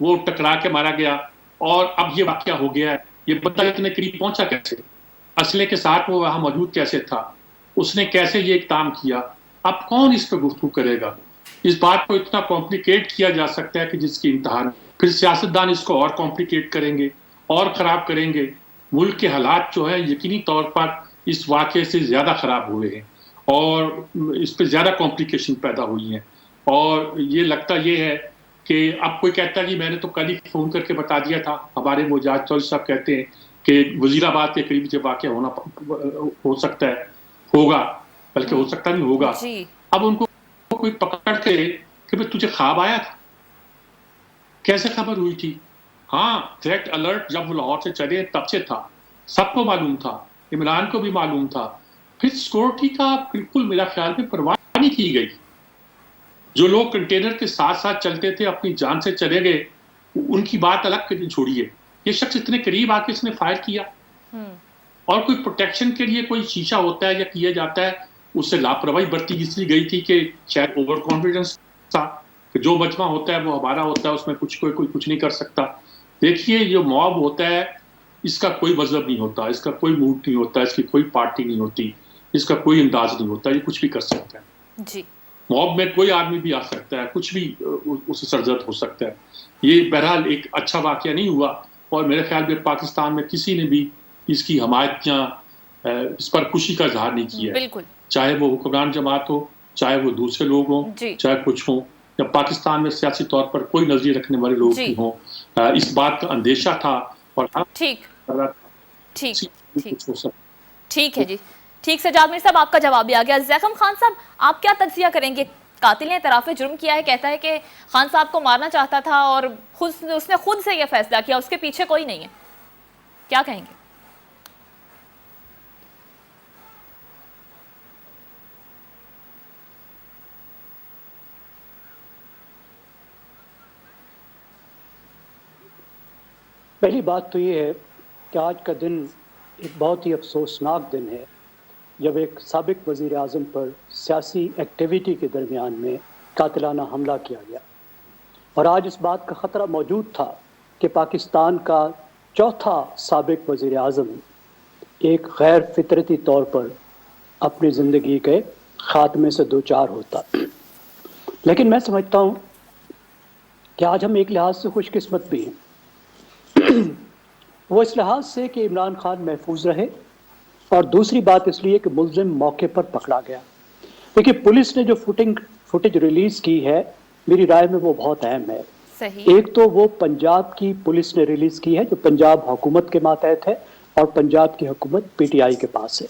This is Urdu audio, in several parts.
وہ ٹکرا کے مارا گیا اور اب یہ واقعہ ہو گیا ہے. یہ بندہ اتنے قریب پہنچا کیسے, اسلحے کے ساتھ وہ وہاں موجود کیسے تھا, اس نے کیسے یہ اقدام کیا؟ اب کون اس پہ گفتگو کرے گا؟ اس بات کو اتنا کمپلیکیٹ کیا جا سکتا ہے کہ جس کی انتہا نہیں. پھر سیاستدان اس کو اور کمپلیکیٹ کریں گے اور خراب کریں گے. ملک کے حالات جو ہے یقینی طور پر اس واقعے سے زیادہ خراب ہوئے ہیں اور اس پہ زیادہ کمپلیکیشن پیدا ہوئی ہیں. اور یہ لگتا یہ ہے کہ اب کوئی کہتا ہے کہ میں نے تو کل ہی فون کر کے بتا دیا تھا. ہمارے مجاز چودھری صاحب کہتے ہیں کہ وزیر آباد کے قریب جو واقعہ ہو سکتا ہے, ہوگا, بلکہ ہو سکتا نہیں ہوگا. اب ان کو کوئی پکڑ کے کہ تجھے خواب آیا تھا, کیسے خبر ہوئی تھی؟ ہاں, تھریٹ الرٹ جب وہ لاہور سے چلے تب سے تھا, سب کو معلوم تھا, عمران کو بھی معلوم تھا. پھر سیکورٹی کا بالکل میرا خیال میں پرواہ نہیں کی گئی. جو لوگ کنٹینر کے ساتھ ساتھ چلتے تھے اپنی جان سے چلے گئے, ان کی بات الگ چھوڑیے. یہ شخص اتنے قریب آ کے اس نے فائر کیا, اور کوئی پروٹیکشن کے لیے کوئی شیشہ ہوتا ہے یا کیا جاتا ہے, اس سے لاپرواہی برتی جس لیے گئی تھی کہ شاید اوور کانفیڈنس تھا کہ جو مجمع ہوتا ہے وہ ہمارا ہوتا ہے, اس میں کوئی کچھ نہیں کر سکتا. دیکھیے یہ موب ہوتا ہے, اس کا کوئی مذہب نہیں ہوتا, اس کا کوئی موڈ نہیں ہوتا, اس کی کوئی پارٹی نہیں ہوتی, اس کا کوئی انداز نہیں ہوتا, یہ کچھ بھی کر سکتا ہے. جی, موب میں کوئی آدمی بھی آ سکتا ہے, کچھ بھی اس سے سرزد ہو سکتا ہے. یہ بہرحال ایک اچھا واقعہ نہیں ہوا, اور میرے خیال میں پاکستان میں کسی نے بھی اس کی حمایت یا اس پر خوشی کا اظہار نہیں کیا ہے. بالکل, چاہے وہ حکمران جماعت ہو, چاہے وہ دوسرے لوگ ہوں, چاہے کچھ ہوں, یا پاکستان میں سیاسی طور پر کوئی نظریہ رکھنے والے لوگ بھی ہوں. اس بات کا اندیشہ تھا اور ٹھیک ہے جی. ٹھیک سجاد میر صاحب, آپ کا جواب بھی آ گیا. زیخم خان صاحب, آپ کیا تجزیہ کریں گے؟ قاتل نے اعتراف جرم کیا ہے, کہتا ہے کہ خان صاحب کو مارنا چاہتا تھا اور اس نے خود سے یہ فیصلہ کیا, اس کے پیچھے کوئی نہیں ہے. کیا کہیں گے؟ پہلی بات تو یہ ہے کہ آج کا دن ایک بہت ہی افسوسناک دن ہے جب ایک سابق وزیر اعظم پر سیاسی ایکٹیویٹی کے درمیان میں قاتلانہ حملہ کیا گیا. اور آج اس بات کا خطرہ موجود تھا کہ پاکستان کا چوتھا سابق وزیر اعظم ایک غیر فطرتی طور پر اپنی زندگی کے خاتمے سے دوچار ہوتا. لیکن میں سمجھتا ہوں کہ آج ہم ایک لحاظ سے خوش قسمت بھی ہیں. وہ اس لحاظ سے کہ عمران خان محفوظ رہے, اور دوسری بات اس لیے کہ ملزم موقع پر پکڑا گیا. دیکھیے, پولیس نے جو فوٹیج ریلیز کی ہے, میری رائے میں وہ بہت اہم ہے. ایک تو وہ پنجاب کی پولیس نے ریلیز کی ہے جو پنجاب حکومت کے ماتحت ہے, اور پنجاب کی حکومت پی ٹی آئی کے پاس ہے.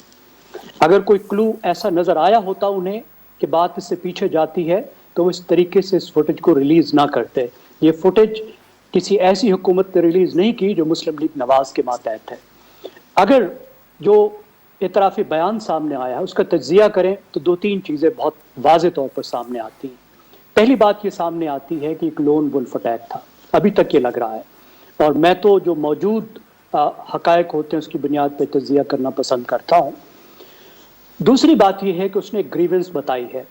اگر کوئی کلو ایسا نظر آیا ہوتا انہیں کہ بات اس سے پیچھے جاتی ہے تو وہ اس طریقے سے اس فوٹیج کو ریلیز نہ کرتے. یہ فوٹیج کسی ایسی حکومت نے ریلیز نہیں کی جو مسلم لیگ نواز کے ماتحت ہے. اگر جو اعترافی بیان سامنے آیا ہے اس کا تجزیہ کریں تو دو تین چیزیں بہت واضح طور پر سامنے آتی ہیں. پہلی بات یہ سامنے آتی ہے کہ ایک لون ولف اٹیک تھا, ابھی تک یہ لگ رہا ہے, اور میں تو جو موجود حقائق ہوتے ہیں اس کی بنیاد پہ تجزیہ کرنا پسند کرتا ہوں. دوسری بات یہ ہے کہ اس نے گریونس بتائی ہے.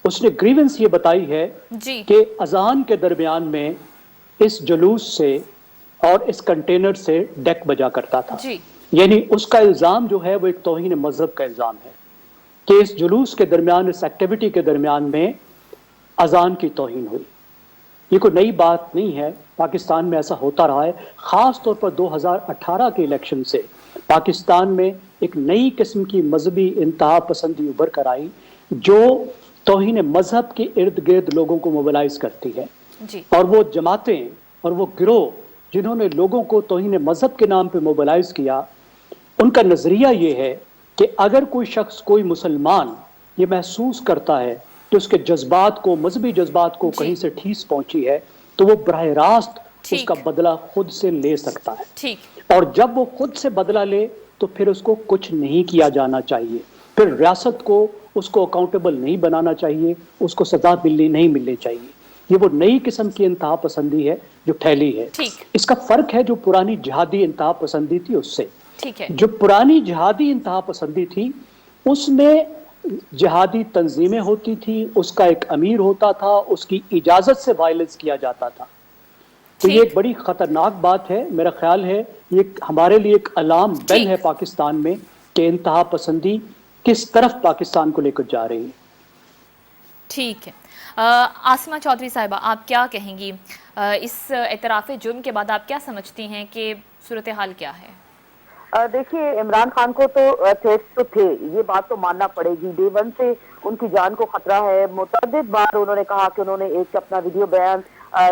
اس نے گریونس یہ بتائی ہے کہ اذان کے درمیان میں اس جلوس سے اور اس کنٹینر سے ڈیک بجا کرتا تھا. یعنی اس کا الزام جو ہے وہ ایک توہین مذہب کا الزام ہے کہ اس جلوس کے درمیان, اس ایکٹیویٹی کے درمیان میں اذان کی توہین ہوئی. یہ کوئی نئی بات نہیں ہے, پاکستان میں ایسا ہوتا رہا ہے. خاص طور پر 2018 کے الیکشن سے پاکستان میں ایک نئی قسم کی مذہبی انتہا پسندی ابھر کر آئی جو توہین مذہب کے ارد گرد لوگوں کو موبلائز کرتی ہے. اور وہ جماعتیں اور وہ گروہ جنہوں نے لوگوں کو توہین مذہب کے نام پہ موبلائز کیا, ان کا نظریہ یہ ہے کہ اگر کوئی شخص, کوئی مسلمان یہ محسوس کرتا ہے کہ اس کے جذبات کو, مذہبی جذبات کو کہیں سے ٹھیس پہنچی ہے تو وہ براہ راست اس کا بدلہ خود سے لے سکتا ہے. اور جب وہ خود سے بدلہ لے تو پھر اس کو کچھ نہیں کیا جانا چاہیے, پھر ریاست کو اس کو اکاؤنٹیبل نہیں بنانا چاہیے, اس کو سزا نہیں ملنی چاہیے. یہ وہ نئی قسم کی انتہا پسندی ہے جو پھیلی ہے. اس کا فرق ہے جو پرانی جہادی انتہا پسندی تھی اس سے. جو پرانی جہادی انتہا پسندی تھی اس میں جہادی تنظیمیں ہوتی تھی, اس کا ایک امیر ہوتا تھا, اس کی اجازت سے وائلنس کیا جاتا تھا. تو یہ ایک بڑی خطرناک بات ہے. میرا خیال ہے یہ ہمارے لیے ایک الارم بیل ہے پاکستان میں کہ انتہا پسندی کس طرف پاکستان کو لے کر جا رہی ہے. ٹھیک ہے. عاصمہ چودھری صاحبہ، آپ کیا کہیں گی اس اعتراف جرم کے بعد؟ آپ کیا سمجھتی ہیں کہ صورتحال کیا ہے؟ دیکھیے، عمران خان کو تو تھریٹ تو تھے، یہ بات تو ماننا پڑے گی. ڈے ون سے ان کی جان کو خطرہ ہے. متعدد بار انہوں نے کہا کہ انہوں نے ایک اپنا ویڈیو بیان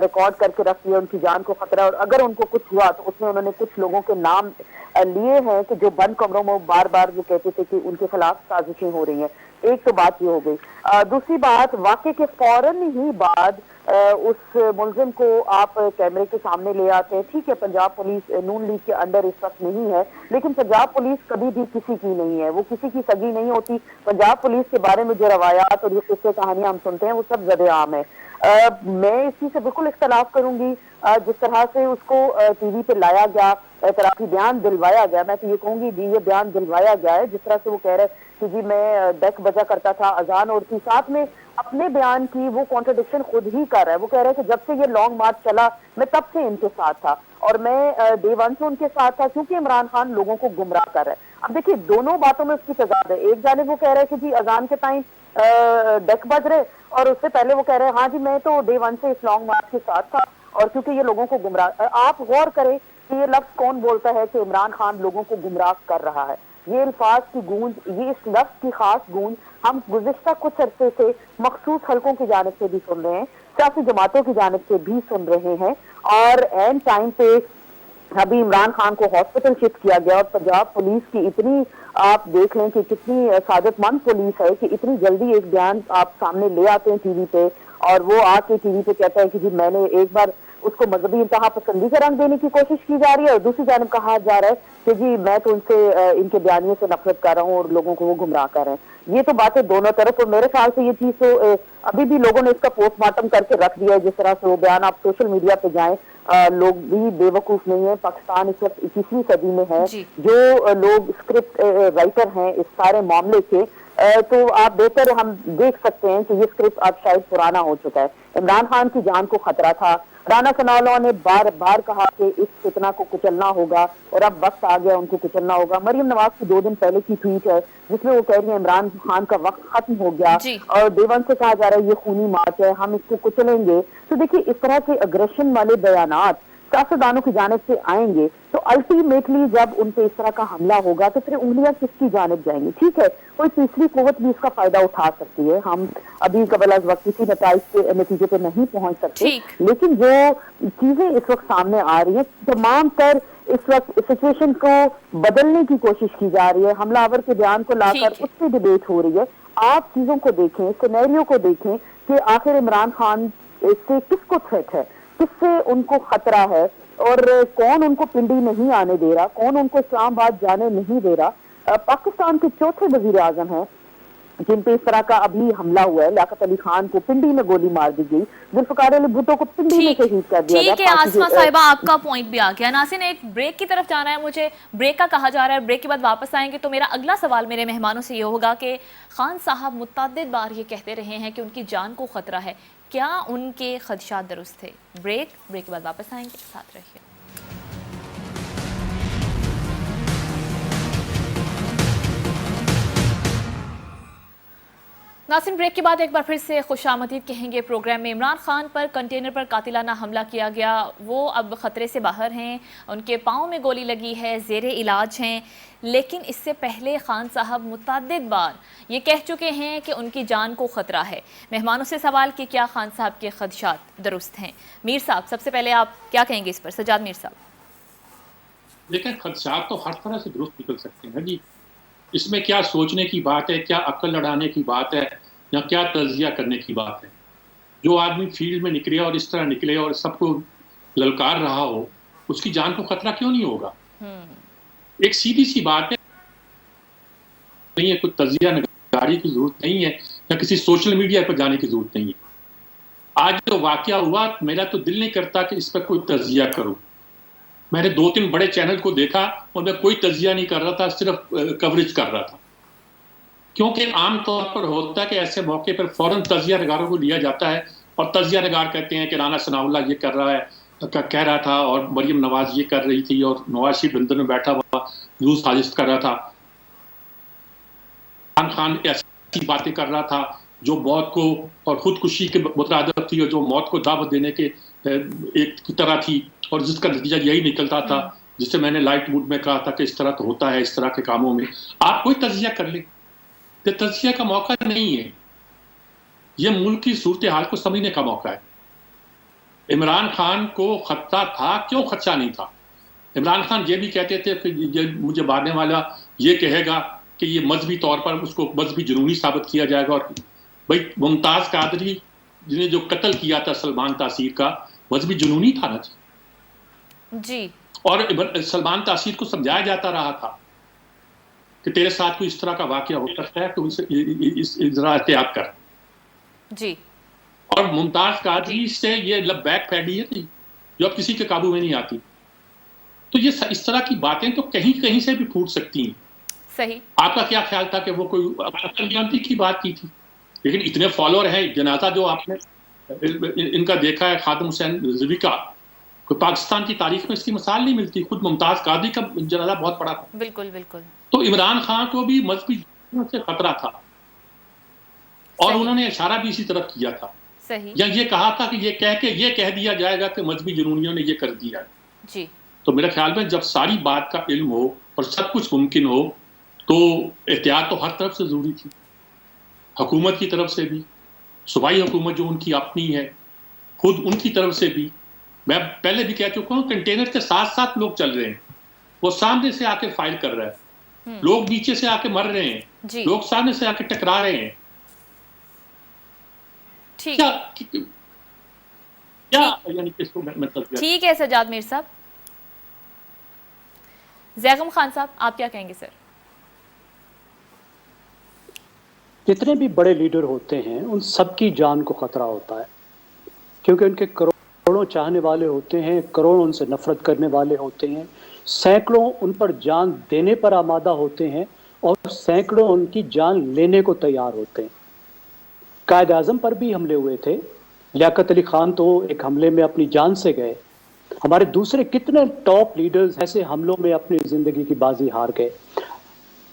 ریکارڈ کر کے رکھ لیا، ان کی جان کو خطرہ ہے، اور اگر ان کو کچھ ہوا تو اس میں انہوں نے کچھ لوگوں کے نام لیے ہیں کہ جو بند کمروں میں بار بار وہ کہتے تھے کہ ان کے خلاف سازشیں ہو رہی ہیں. ایک تو بات یہ ہو گئی. دوسری بات، واقعے کے فوراً ہی بعد اس ملزم کو آپ کیمرے کے سامنے لے آتے ہیں. ٹھیک ہے، پنجاب پولیس نون لیگ کے انڈر اس وقت نہیں ہے، لیکن پنجاب پولیس کبھی بھی کسی کی نہیں ہے، وہ کسی کی سگی نہیں ہوتی. پنجاب پولیس کے بارے میں جو روایات اور یہ قصے کہانیاں ہم سنتے ہیں وہ سب زد عام ہے. میں اس چیز سے بالکل اختلاف کروں گی. جس طرح سے اس کو ٹی وی پہ لایا گیا، اعترافی بیان دلوایا گیا، میں تو یہ کہوں گی جی یہ بیان دلوایا گیا ہے. جس طرح سے وہ کہہ رہے کہ جی میں ڈیک بجا کرتا تھا، اذان اور کی ساتھ میں اپنے بیان کی وہ کانٹرڈکشن خود ہی کر رہا ہے. وہ کہہ رہا ہے کہ جب سے یہ لانگ مارچ چلا میں تب سے ان کے ساتھ تھا اور میں ڈے ون سے ان کے ساتھ تھا، کیونکہ عمران خان لوگوں کو گمراہ کر رہا ہے. اب دیکھیے دونوں باتوں میں اس کی تضاد ہے. ایک جانب وہ کہہ رہے کہ جی اذان کے ٹائم ڈیک بج رہے، اور اس سے پہلے وہ کہہ رہے ہیں ہاں جی میں تو ڈے ون سے اس لانگ مارچ کے ساتھ تھا، اور کیونکہ یہ لوگوں کو گمراہ. آپ غور کریں کہ یہ لفظ کون بولتا ہے کہ عمران خان لوگوں کو گمراہ کر رہا ہے. یہ الفاظ کی گونج، یہ اس لفظ کی خاص گونج ہم گزشتہ کچھ عرصے سے مخصوص حلقوں کی جانب سے بھی سن رہے ہیں، سیاسی جماعتوں کی جانب سے بھی سن رہے ہیں. اور این ٹائم پہ ابھی عمران خان کو ہاسپٹل شفٹ کیا گیا، اور پنجاب پولیس کی اتنی آپ دیکھ لیں کہ کتنی سعادت مند پولیس ہے کہ اتنی جلدی ایک بیان آپ سامنے لے آتے ہیں ٹی وی پہ، اور وہ آ کے ٹی وی پہ کہتا ہے کہ جی میں نے ایک بار اس کو مذہبی انتہا پسندی کا رنگ دینے کی کوشش کی جا رہی ہے، اور دوسری جانب کہا جا رہا ہے کہ جی میں تو ان سے ان کے بیانیے سے نفرت کر رہا ہوں اور لوگوں کو وہ گمراہ کر رہے ہیں. یہ تو باتیں دونوں طرف، اور میرے خیال سے یہ چیز تو ابھی بھی لوگوں نے اس کا پوسٹ مارٹم کر کے رکھ دیا ہے. جس طرح سے وہ بیان آپ سوشل میڈیا پہ جائیں، لوگ بھی بے وقوف نہیں ہیں. پاکستان اس وقت 21ویں صدی میں ہے. جو لوگ اسکرپٹ رائٹر ہیں اس سارے معاملے کے، تو آپ بہتر ہم دیکھ سکتے ہیں کہ یہ اسکرپٹ اب شاید پرانا ہو چکا ہے. عمران خان کی جان کو خطرہ تھا. رانا ثناء اللہ نے بار بار کہا کہ اس فتنہ کو کچلنا ہوگا، اور اب وقت آ گیا ان کو کچلنا ہوگا. مریم نواز کی 2 دن پہلے کی ٹویٹ ہے جس میں وہ کہہ رہی ہیں عمران خان کا وقت ختم ہو گیا، اور ڈے ون سے کہا جا رہا ہے یہ خونی مارچ ہے، ہم اس کو کچلیں گے. تو دیکھیے اس طرح کے اگریشن والے بیانات سیاستدانوں کی جانب سے آئیں گے تو الٹیمیٹلی جب ان پہ اس طرح کا حملہ ہوگا تو پھر انگلیاں کس کی جانب جائیں گی؟ ٹھیک ہے، کوئی تیسری قوت بھی اس کا فائدہ اٹھا سکتی ہے. ہم ابھی قبل از وقت کسی نتیجے پہ نہیں پہنچ سکتے، لیکن جو چیزیں اس وقت سامنے آ رہی ہیں تمام تر اس وقت سچویشن کو بدلنے کی کوشش کی جا رہی ہے. حملہ آور کے بیان کو لا کر اس سے ڈیبیٹ ہو رہی ہے. آپ چیزوں کو دیکھیں، سینیریو کو دیکھیں کہ آخر عمران خان سے کس کو تھریٹ ہے، کس سے ان کو خطرہ ہے، اور کون ان کو پنڈی نہیں آنے دے رہا، کون ان کو اسلام آباد جانے نہیں دے رہا. پاکستان کے چوتھے وزیر اعظم ہیں جن پہ اس طرح کا ابھی حملہ ہوا ہے. لیاقت علی خان کو پنڈی میں گولی مار دی گئی، ذوالفقار علی بھٹو کو پنڈی میں شہید کر دیا گیا. ٹھیک ہے عاصمہ صاحبہ، آپ کا پوائنٹ بھی آ گیا. ناظرین ایک بریک کی طرف جانا ہے مجھے، بریک کا کہا جا رہا ہے، بریک کے بعد واپس آئیں گے. تو میرا اگلا سوال میرے مہمانوں سے یہ ہوگا کہ خان صاحب متعدد بار یہ کہتے رہے ہیں کہ ان کی جان کو خطرہ ہے، کیا ان کے خدشات درست تھے؟ بریک کے بعد واپس آئیں گے، ساتھ رہیے. ناظرین بریک کے بعد ایک بار پھر سے خوش آمدید کہیں گے پروگرام میں. عمران خان پر کنٹینر پر قاتلانہ حملہ کیا گیا، وہ اب خطرے سے باہر ہیں، ان کے پاؤں میں گولی لگی ہے، زیر علاج ہیں. لیکن اس سے پہلے خان صاحب متعدد بار یہ کہہ چکے ہیں کہ ان کی جان کو خطرہ ہے. مہمانوں سے سوال کہ کیا خان صاحب کے خدشات درست ہیں؟ میر صاحب سب سے پہلے آپ کیا کہیں گے اس پر؟ سجاد میر صاحب. لیکن خدشات تو ہر طرح سے درست نکل سکتے ہیں جی. اس میں کیا سوچنے کی بات ہے، کیا عقل لڑانے کی بات ہے، یا کیا تجزیہ کرنے کی بات ہے؟ جو آدمی فیلڈ میں نکلے اور اس طرح نکلے اور سب کو للکار رہا ہو، اس کی جان کو خطرہ کیوں نہیں ہوگا؟ ایک سیدھی سی بات ہے، نہیں ہے، کوئی تجزیہ نگاری کی ضرورت نہیں ہے، یا کسی سوشل میڈیا پر جانے کی ضرورت نہیں ہے. آج جو واقعہ ہوا میرا تو دل نہیں کرتا کہ اس پر کوئی تجزیہ کروں. میں نے 2-3 بڑے چینل کو دیکھا اور میں کوئی تجزیہ نہیں کر رہا تھا، صرف کوریج کر رہا تھا. کیونکہ عام طور پر ہوتا ہے کہ ایسے موقع پر فوراً تجزیہ نگاروں کو لیا جاتا ہے، اور تجزیہ نگار کہتے ہیں کہ رانا ثناء اللہ یہ کر رہا ہے، کا کہہ رہا تھا اور مریم نواز یہ کر رہی تھی اور نواز شریف لندن میں بیٹھا ہوا یوں سازش کر رہا تھا، عمران خان ایسی باتیں کر رہا تھا جو موت کو اور خودکشی کے مترادف تھی اور جو موت کو دعوت دینے کے ایک کی طرح تھی، اور جس کا نتیجہ یہی نکلتا تھا جس سے میں نے لائٹ موڈ میں کہا تھا کہ اس طرح تو ہوتا ہے اس طرح کے کاموں میں. آپ کوئی تجزیہ کر لیں، یہ تجزیہ کا موقع نہیں ہے، یہ ملک کی صورتحال کو سمجھنے کا موقع ہے. عمران خان کو خطرہ تھا، کیوں خدشہ نہیں تھا؟ عمران خان یہ بھی کہتے تھے کہ مجھے مارنے والا یہ کہے گا کہ یہ مذہبی طور پر اس کو مذہبی جنونی ثابت کیا جائے گا. اور بھائی ممتاز قادری جنہیں جو قتل کیا تھا سلمان تاثیر کا، مذہبی جنونی تھا نا جی. اور سلمان تاثیر کو سمجھایا جاتا رہا تھا کہ تیرے ساتھ کوئی اس طرح کا واقعہ ہو سکتا ہے تو ذرا احتیاط کر. جی. اور ممتاز قادری سے یہ لبیک پھیلی ہے جو اب کسی کے قابو میں نہیں آتی. تو یہ اس طرح کی باتیں تو کہیں سے بھی پھوٹ سکتی ہیں. صحیح. آپ کا کیا خیال تھا کہ وہ کوئی جانتی کی بات کی تھی؟ لیکن اتنے فالوور ہیں. جنازہ جو آپ نے ان کا دیکھا ہے خادم حسین رضوی کا، کوئی پاکستان کی تاریخ میں اس کی مثال نہیں ملتی. خود ممتاز قادری کا جنازہ بہت بڑا تھا. بالکل بالکل. تو عمران خان کو بھی مذہبی سے خطرہ تھا اور انہوں نے اشارہ بھی اسی طرف کیا تھا. صحیح. یا یہ کہا تھا کہ یہ کہہ دیا جائے گا کہ مذہبی جنونیوں نے یہ کر دیا. جی. تو میرے خیال میں جب ساری بات کا علم ہو اور سب کچھ ممکن ہو تو احتیاط تو ہر طرف سے ضروری تھی، حکومت کی طرف سے بھی، صوبائی حکومت جو ان کی اپنی ہے خود ان کی طرف سے بھی. میں پہلے بھی کہہ چکا ہوں کنٹینر کے ساتھ ساتھ لوگ چل رہے ہیں، وہ سامنے سے آ کے فائر کر رہا ہے، لوگ نیچے سے آ کے مر رہے ہیں، لوگ سامنے سے آ کے ٹکرا رہے ہیں. ٹھیک ہے سجاد میر صاحب. زیغم خان صاحب آپ کیا کہیں گے سر؟ جتنے بھی بڑے لیڈر ہوتے ہیں ان سب کی جان کو خطرہ ہوتا ہے، کیونکہ ان کے کروڑوں چاہنے والے ہوتے ہیں، کروڑوں ان سے نفرت کرنے والے ہوتے ہیں، سینکڑوں ان پر جان دینے پر آمادہ ہوتے ہیں اور سینکڑوں ان کی جان لینے کو تیار ہوتے ہیں. قائد اعظم پر بھی حملے ہوئے تھے، لیاقت علی خان تو ایک حملے میں اپنی جان سے گئے. ہمارے دوسرے کتنے ٹاپ لیڈرز ایسے حملوں میں اپنی زندگی کی بازی ہار گئے.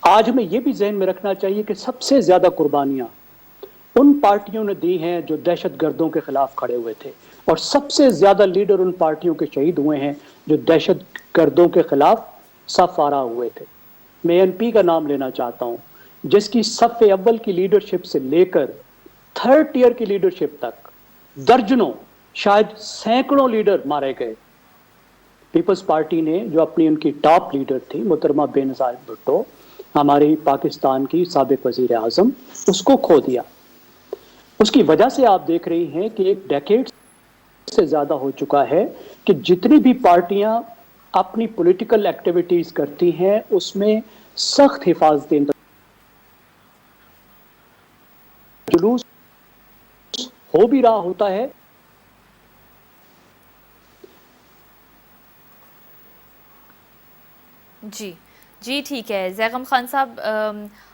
آج ہمیں یہ بھی ذہن میں رکھنا چاہیے کہ سب سے زیادہ قربانیاں ان پارٹیوں نے دی ہیں جو دہشت گردوں کے خلاف کھڑے ہوئے تھے، اور سب سے زیادہ لیڈر ان پارٹیوں کے شہید ہوئے ہیں جو دہشت گردوں کے خلاف صف آرا ہوئے تھے. میں این پی کا نام لینا چاہتا ہوں جس کی صف اول کی لیڈرشپ سے لے کر تھرڈ ٹیئر کی لیڈرشپ تک درجنوں شاید سینکڑوں لیڈر مارے گئے. پیپلز پارٹی نے جو اپنی ان کی ٹاپ لیڈر تھی محترمہ بے نظیر بھٹو، ہماری پاکستان کی سابق وزیر اعظم، اس کو کھو دیا. اس کی وجہ سے آپ دیکھ رہی ہیں کہ ایک ڈیکیڈ سے زیادہ ہو چکا ہے کہ جتنی بھی پارٹیاں اپنی پولیٹیکل ایکٹیویٹیز کرتی ہیں اس میں سخت حفاظتی جلوس ہو بھی رہا ہوتا ہے. جی ٹھیک ہے. زیغم خان صاحب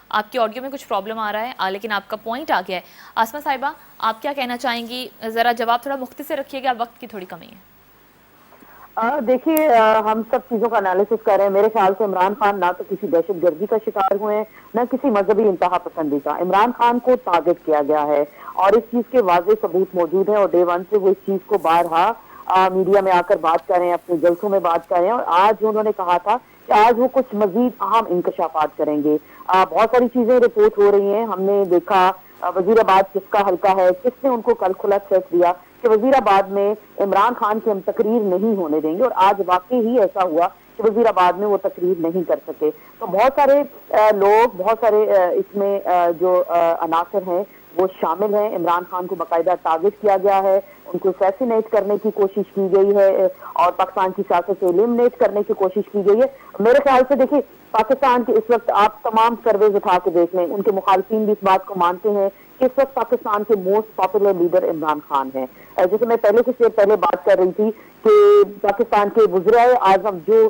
آپ کی آڈیو میں کچھ پرابلم آ رہا ہے لیکن آپ کا پوائنٹ آ گیا ہے. آسمہ صاحبہ آپ کیا کہنا چاہیں گی؟ ذرا جواب تھوڑا مختصر رکھیے گا، وقت کی تھوڑی کمی ہے. دیکھیے ہم سب چیزوں کا انالیسس کر رہے ہیں. میرے خیال سے عمران خان نہ تو کسی دہشت گردی کا شکار ہوئے ہیں نہ کسی مذہبی انتہا پسندی کا. عمران خان کو ٹارگٹ کیا گیا ہے اور اس چیز کے واضح ثبوت موجود ہیں، اور ڈے ون سے وہ اس چیز کو بارہا میڈیا میں آ کر بات کریں، اپنے جلسوں میں بات کریں، اور آج انہوں نے کہا تھا کہ آج وہ کچھ مزید اہم انکشافات کریں گے. بہت ساری چیزیں رپورٹ ہو رہی ہیں. ہم نے دیکھا وزیر آباد کس کا حلقہ ہے، کس نے ان کو کل کھلا چیک دیا کہ وزیر آباد میں عمران خان کی ہم تقریر نہیں ہونے دیں گے، اور آج واقعی ہی ایسا ہوا کہ وزیر آباد میں وہ تقریر نہیں کر سکے. تو بہت سارے لوگ، بہت سارے اس میں جو عناصر ہیں وہ شامل ہیں. عمران خان کو باقاعدہ ٹارگٹ کیا گیا ہے، ان کو اسیسینیٹ کرنے کی کوشش کی گئی ہے اور پاکستان کی سیاست سے ایلیمنیٹ کرنے کی کوشش کی گئی ہے. میرے خیال سے دیکھیے پاکستان کے اس وقت آپ تمام سرویز اٹھا کے دیکھ لیں، ان کے مخالفین بھی اس بات کو مانتے ہیں کہ اس وقت پاکستان کے most popular leader Imran Khan ہیں. جیسے میں پہلے کچھ دیر پہلے بات کر رہی تھی کہ پاکستان کے وزرائے اعظم جو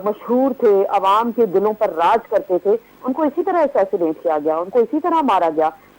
مشہور تھے، عوام کے دلوں پر راج کرتے تھے، ان کو اسی طرح اسیسینیٹ کیا گیا، ان کو اسی طرح مارا گیا.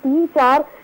3-4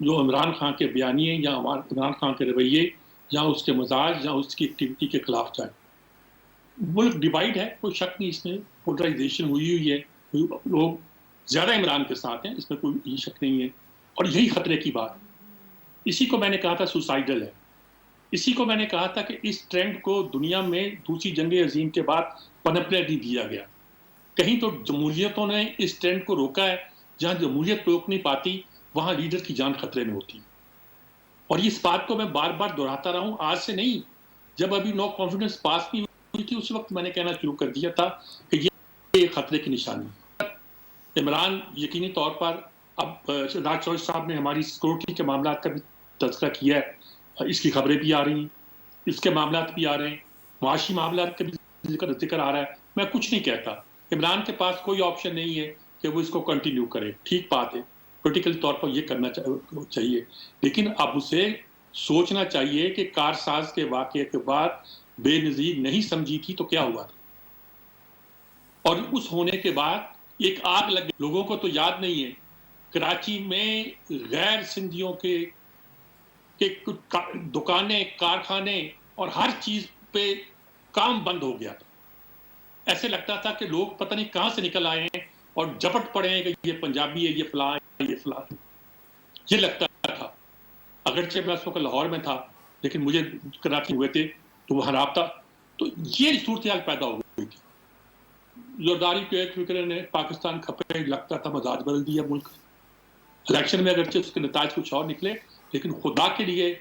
جو عمران خان کے بیانیے یا عمران خان کے رویے یا اس کے مزاج یا اس کی ایکٹیویٹی کے خلاف جائے. ملک ڈیوائڈ ہے، کوئی شک نہیں اس میں، پولرائزیشن ہوئی ہے، لوگ زیادہ عمران کے ساتھ ہیں، اس میں کوئی شک نہیں ہے، اور یہی خطرے کی بات. اسی کو میں نے کہا تھا سوسائڈل ہے. اسی کو میں نے کہا تھا کہ اس ٹرینڈ کو دنیا میں دوسری جنگ عظیم کے بعد پنپنے نہیں دیا گیا. کہیں تو جمہوریتوں نے اس ٹرینڈ کو روکا ہے، جہاں جمہوریت روک نہیں پاتی وہاں لیڈر کی جان خطرے میں ہوتی. اور اس بات کو میں بار بار دہراتا رہا ہوں، آج سے نہیں، جب ابھی نو کانفیڈنس پاس نہیں ہوئی تھی اس وقت میں نے کہنا شروع کر دیا تھا کہ یہ خطرے کی نشانی. عمران یقینی طور پر، اب راج چوہدری صاحب نے ہماری سیکورٹی کے معاملات کا بھی تذکرہ کیا ہے، اس کی خبریں بھی آ رہی ہیں، اس کے معاملات بھی آ رہے ہیں، معاشی معاملات کا بھی ذکر آ رہا ہے. میں کچھ نہیں کہتا، عمران کے پاس کوئی آپشن نہیں ہے کہ وہ اس کو کنٹینیو کرے، ٹھیک بات ہے، پولیٹیکل طور پر یہ کرنا چاہیے، لیکن اب اسے سوچنا چاہیے کہ کارساز کے واقعے کے بعد بے نظیر نہیں سمجھی تھی تو کیا ہوا تھا. اور اس ہونے کے بعد ایک آگ لگ گئی. لوگوں کو تو یاد نہیں ہے، کراچی میں غیر سندھیوں کے دکانیں، کارخانے اور ہر چیز پہ کام بند ہو گیا تھا. ایسے لگتا تھا کہ لوگ پتہ نہیں کہاں سے نکل آئے ہیں اور جپٹ پڑے ہیں کہ یہ پنجابی ہے، یہ فلاں ہے، یہ فلاں. یہ لگتا تھا، اگرچہ میں اس وقت لاہور میں تھا لیکن مجھے کراچی ہوئے تھے تو وہاں رابطہ، تو یہ صورتحال پیدا ہو گئی تھی. زرداری کے ایک فکر نے پاکستان کھپے، لگتا تھا مزاج بدل دیا ملک. الیکشن میں اگرچہ اس کے نتائج کچھ اور نکلے، لیکن خدا کے لیے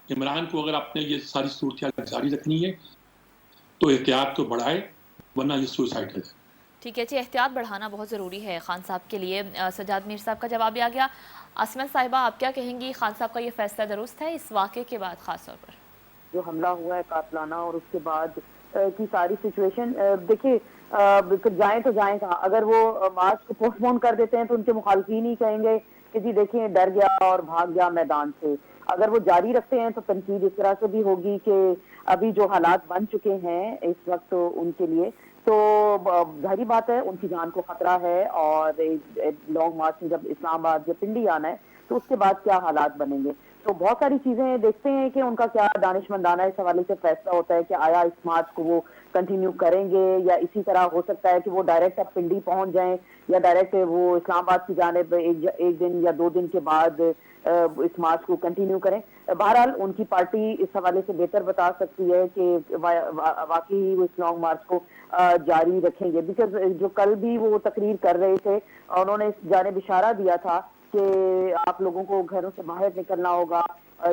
عمران کو اگر آپ نے یہ ساری صورتحال جاری رکھنی ہے تو احتیاط کو بڑھائے، ورنہ یہ سوسائڈ ہے. ٹھیک ہے جی، احتیاط بڑھانا بہت ضروری ہے خان صاحب کے لیے. سجاد میر صاحب کا جواب بھی آ گیا. عاصمت صاحبہ آپ کیا کہیں گی، خان صاحب کا یہ فیصلہ درست ہے اس واقعے کے بعد خاص طور پر؟ جو حملہ ہوا ہے قاتلانہ اور اس کے بعد کی ساری سچویشن، دیکھیے جائیں تو جائیں کہاں. اگر وہ مارچ کو پوسٹ پون کر دیتے ہیں تو ان کے مخالفین ہی کہیں گے کہ جی دیکھیں ڈر گیا اور بھاگ گیا میدان سے. اگر وہ جاری رکھتے ہیں تو تنقید اس طرح سے بھی ہوگی کہ ابھی جو حالات بن چکے ہیں اس وقت ان کے لیے، تو ظاہری بات ہے ان کی جان کو خطرہ ہے. اور لانگ مارچ میں جب اسلام آباد یا پنڈی آنا ہے تو اس کے بعد کیا حالات بنیں گے. تو بہت ساری چیزیں دیکھتے ہیں کہ ان کا کیا دانش مندانہ اس حوالے سے فیصلہ ہوتا ہے کہ آیا اس مارچ کو وہ کنٹینیو کریں گے، یا اسی طرح ہو سکتا ہے کہ وہ ڈائریکٹ اب پنڈی پہنچ جائیں یا ڈائریکٹ وہ اسلام آباد کی جانب ایک دن یا 2 دن کے بعد اس مارچ کو کنٹینیو کریں. بہرحال ان کی پارٹی اس حوالے سے بہتر بتا سکتی ہے کہ واقعی وہ اس لانگ مارچ کو جاری رکھیں گے. بیکاز جو کل بھی وہ تقریر کر رہے تھے انہوں نے اس جانب اشارہ دیا تھا کہ آپ لوگوں کو گھروں سے باہر نکلنا ہوگا،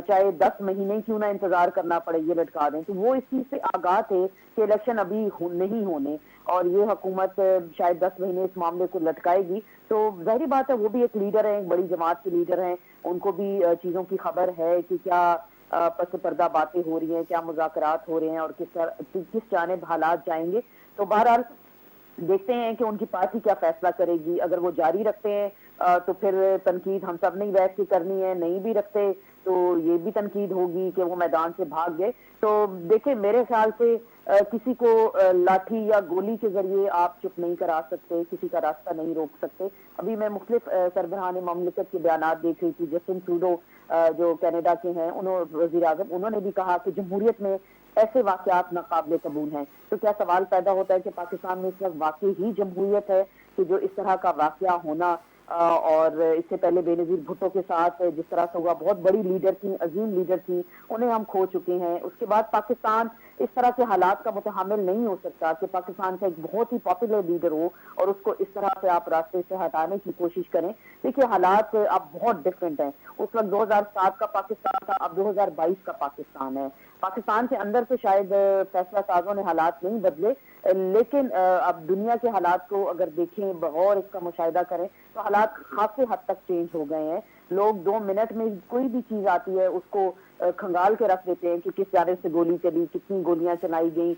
چاہے 10 مہینے کیوں نہ انتظار کرنا پڑے، یہ لٹکا دیں. تو وہ اس چیز سے آگاہ تھے کہ الیکشن ابھی نہیں ہونے اور یہ حکومت شاید 10 مہینے اس معاملے کو لٹکائے گی. تو ظاہری بات ہے وہ بھی ایک لیڈر ہیں، ایک بڑی جماعت کے لیڈر ہیں، ان کو بھی چیزوں کی خبر ہے کہ کیا پس پردہ باتیں ہو رہی ہیں، کیا مذاکرات ہو رہے ہیں اور کس جانب حالات جائیں گے. تو بہرحال دیکھتے ہیں کہ ان کی پارٹی کیا فیصلہ کرے گی. اگر وہ جاری رکھتے ہیں تو پھر تنقید ہم سب نے بیٹھ کے کرنی ہے، نہیں بھی رکھتے تو یہ بھی تنقید ہوگی کہ وہ میدان سے بھاگ گئے. تو دیکھیں میرے خیال سے کسی کو لاٹھی یا گولی کے ذریعے آپ چپ نہیں کرا سکتے، کسی کا راستہ نہیں روک سکتے. ابھی میں مختلف سربراہان مملکت کے بیانات دیکھ رہی تھی. جسٹن ٹروڈو جو کینیڈا کے ہیں، وزیر اعظم، انہوں نے بھی کہا کہ جمہوریت میں ایسے واقعات ناقابل قبول ہیں. تو کیا سوال پیدا ہوتا ہے کہ پاکستان میں اس وقت واقعی ہی جمہوریت ہے کہ جو اس طرح کا واقعہ ہونا، اور اس سے پہلے بے نظیر بھٹو کے ساتھ جس طرح سے ہوا، بہت بڑی لیڈر تھی، عظیم لیڈر تھی، انہیں ہم کھو چکے ہیں. اس کے بعد پاکستان اس طرح کے حالات کا متحمل نہیں ہو سکتا کہ پاکستان کا ایک بہت ہی پاپولر لیڈر ہو اور اس کو اس طرح سے آپ راستے سے ہٹانے کی کوشش کریں. دیکھیے حالات اب بہت ڈفرینٹ ہیں. اس وقت 2007 کا پاکستان تھا، اب 2022 کا پاکستان ہے. پاکستان کے اندر تو شاید فیصلہ سازوں نے حالات نہیں بدلے، لیکن اب دنیا کے حالات کو اگر دیکھیں، بغور اس کا مشاہدہ کریں تو حالات خاصے حد تک چینج ہو گئے ہیں. لوگ 2 منٹ میں کوئی بھی چیز آتی ہے اس کو کھنگال کے رکھ دیتے ہیں کہ کس جانب سے گولی چلی، کتنی گولیاں چلائی گئیں،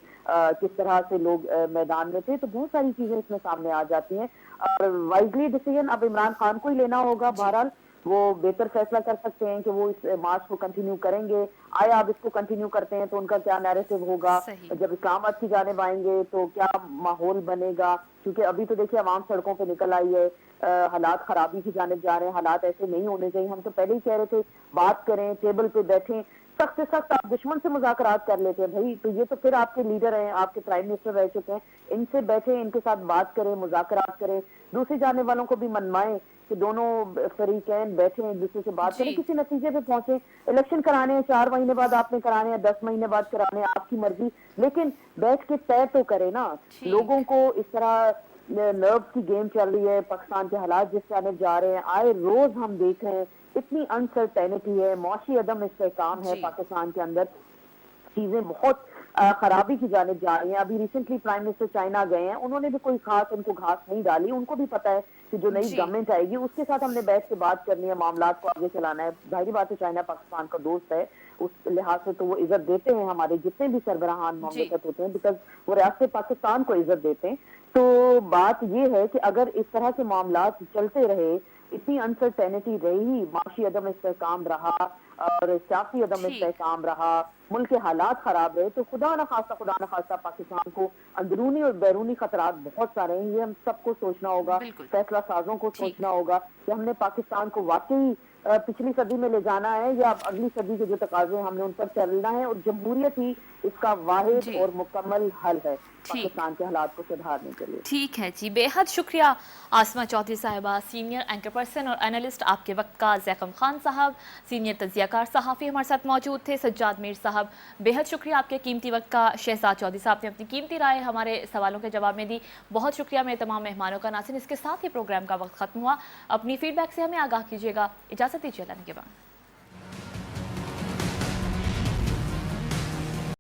کس طرح سے لوگ میدان میں تھے. تو بہت ساری چیزیں اس میں سامنے آ جاتی ہیں اور وائزلی ڈیسیژن اب عمران خان کو ہی لینا ہوگا. بہرحال وہ بہتر فیصلہ کر سکتے ہیں کہ وہ اس مارچ کو کنٹینیو کریں گے. آیا آپ اس کو کنٹینیو کرتے ہیں تو ان کا کیا نیریٹو ہوگا, صحیح. جب اسلام آباد کی جانب آئیں گے تو کیا ماحول بنے گا, کیونکہ ابھی تو دیکھیے عوام سڑکوں پہ نکل آئی ہے, حالات خرابی کی جانب جا رہے ہیں, حالات ایسے نہیں ہونے چاہیے. ہم تو پہلے ہی کہہ رہے تھے بات کریں, ٹیبل پہ بیٹھیں, سخت سے سخت آپ دشمن سے مذاکرات کر لیتے ہیں بھائی, تو یہ تو پھر آپ کے لیڈر ہیں, آپ کے پرائم منسٹر رہ چکے ہیں, ان سے بیٹھیں, ان کے ساتھ بات کریں, مذاکرات کریں, دوسری جانب والوں کو بھی منوائیں کہ دونوں فریقین بیٹھیں, ایک دوسرے سے بات کریں, جی. کسی نتیجے پہ پہنچیں. الیکشن کرانے ہیں 4 مہینے بعد آپ نے کرانے ہیں, 10 مہینے بعد کرانے ہیں, آپ کی مرضی, لیکن بیٹھ کے طے تو کرے نا. ٹھیک. لوگوں کو اس طرح نروس کی گیم چل رہی ہے, پاکستان کے حالات جس جانب جا رہے ہیں, آئے روز ہم دیکھ رہے ہیں اتنی انسرٹینٹی ہے, معاشی عدم استحکام ہے جی. پاکستان کے اندر, چیزیں بہت خرابی کی جانب جا رہی ہیں. ابھی ریسنٹلی پرائم منسٹر چائنا گئے ہیں, انہوں نے بھی کوئی خاص ان کو گھاس نہیں ڈالی, ان کو بھی پتا ہے کہ جو نئی جی. گورنمنٹ آئے گی اس کے ساتھ ہم نے بیٹھ کے بات کرنی ہے, معاملات کو آگے چلانا ہے. ظاہری بات ہے چائنا پاکستان کا دوست ہے, اس لحاظ سے تو وہ عزت دیتے ہیں ہمارے جتنے بھی سربراہان جی. مملکت ہوتے ہیں, بیکاز وہ ریاست پاکستان کو عزت دیتے ہیں. تو بات یہ ہے کہ اگر اس طرح کے معاملات چلتے رہے, اتنی انسرٹینٹی رہی, معاشی عدم استحکام رہا اور سیاسی عدم ٹھیک. استحکام رہا, ملک کے حالات خراب رہے, تو خدا نہ خواستہ پاکستان کو اندرونی اور بیرونی خطرات بہت سارے ہیں. یہ ہم سب کو سوچنا ہوگا, بالکل. فیصلہ سازوں کو ٹھیک. سوچنا ہوگا کہ ہم نے پاکستان کو واقعی پچھلی صدی میں لے جانا ہے یا اب اگلی صدی کے جو تقاضے ہیں ہم نے ان پر چلنا ہے, اور جمہوریت ہی اس کا واحد جی. اور مکمل حل ہے ٹھیک. پاکستان کے حالات کو سدھارنے کے لیے. ٹھیک ہے جی, بے حد شکریہ آسمہ چودھری صاحبہ, سینئر اینکر پرسن اور اینالسٹ آپ کے وقت کا. زیکم خان صاحب سینئر تجزیہ کار صحافی ہمارے ساتھ موجود تھے. سجاد میر صاحب بے حد شکریہ آپ کے قیمتی وقت کا. شہزاد چودھری صاحب نے اپنی قیمتی رائے ہمارے سوالوں کے جواب میں دی, بہت شکریہ میرے تمام مہمانوں کا. ناظرین اس کے ساتھ ہی پروگرام کا وقت ختم ہوا. اپنی فیڈ بیک سے ہمیں آگاہ کیجیے گا. اجازت دیجیے اللہ کے بعد.